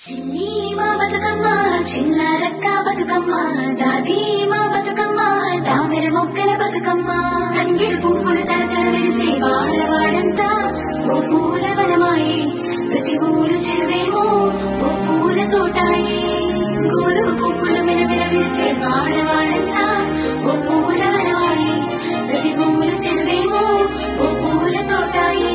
చిన్ని మా బతుకమ్మ చిన్నారక్క బతుకమ్మ దాది మా బతుకమ్మ తామెర మొక్కల బతుకమ్మ తంగిడు పువ్వులు తలతల మెరిసే వాడవాడంతా ఓ పూల వనమాయే ప్రతి ఊరు చెరువేమో ఓ పూల తోటాయే గోరు పువ్వులు మెలమెల మెరిసే వాడవాడంతా ఓ పూల వనమాయే ప్రతి ఊరు చెరువేమో ఓ పూల తోటాయే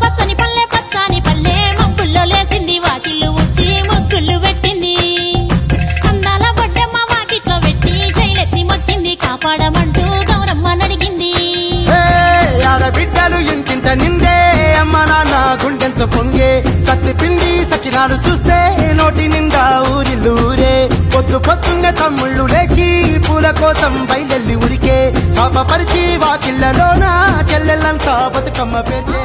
పచ్చని పల్లె పచ్చని పల్లె మబ్బుల్లో లేసింది వాకిళ్ళు ఊడ్చి ముగ్గులు పెట్టింది అందాల బొడ్డమ్మ వాకిట్లో పెట్టి జైలెత్తి మొచ్చింది కాపాడమంటూ గౌరమ్మ నడిగింది ఆడబిడ్డలు ఇంటింట నిందే అమ్మ నాన్న గుండెంత పొంగే సత్తి పిండి సకినాలు చూస్తే నోటి నిండా ఊరిల్లూరే పొద్దు పొద్దున్నే తమ్ముళ్ళు లేచి పూల కోసం బయలెల్లి ఉరికే శాపపరిచి వాకిళ్లలోన చెల్లెళ్ళంతా బతుకమ్మ పేర్చే